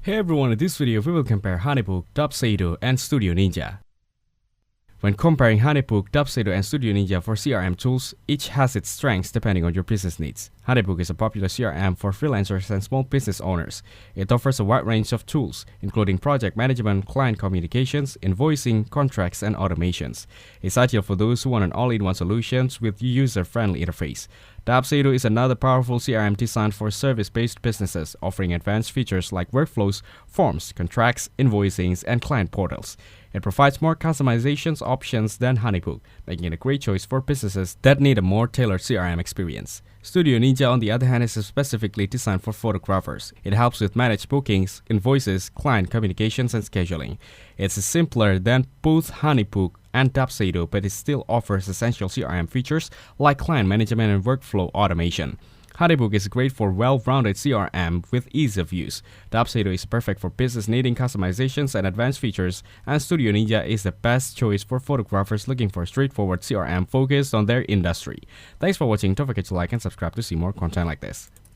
Hey everyone, in this video we will compare Honeybook, Dubsado, and Studio Ninja. When comparing Honeybook, Dubsado, and Studio Ninja for CRM tools, each has its strengths depending on your business needs. Honeybook is a popular CRM for freelancers and small business owners. It offers a wide range of tools, including project management, client communications, invoicing, contracts, and automations. It's ideal for those who want an all-in-one solution with user-friendly interface. Dubsado is another powerful CRM designed for service-based businesses, offering advanced features like workflows, forms, contracts, invoicings, and client portals. It provides more customization options than Honeybook, making it a great choice for businesses that need a more tailored CRM experience. Studio Ninja, on the other hand, is specifically designed for photographers. It helps with managed bookings, invoices, client communications, and scheduling. It's simpler than both Honeybook and Dubsado, but it still offers essential CRM features like client management and workflow automation. Honeybook is great for well-rounded CRM with ease of use. Dubsado is perfect for business needing customizations and advanced features, and Studio Ninja is the best choice for photographers looking for straightforward CRM focused on their industry. Thanks for watching. Don't forget to like and subscribe to see more content like this.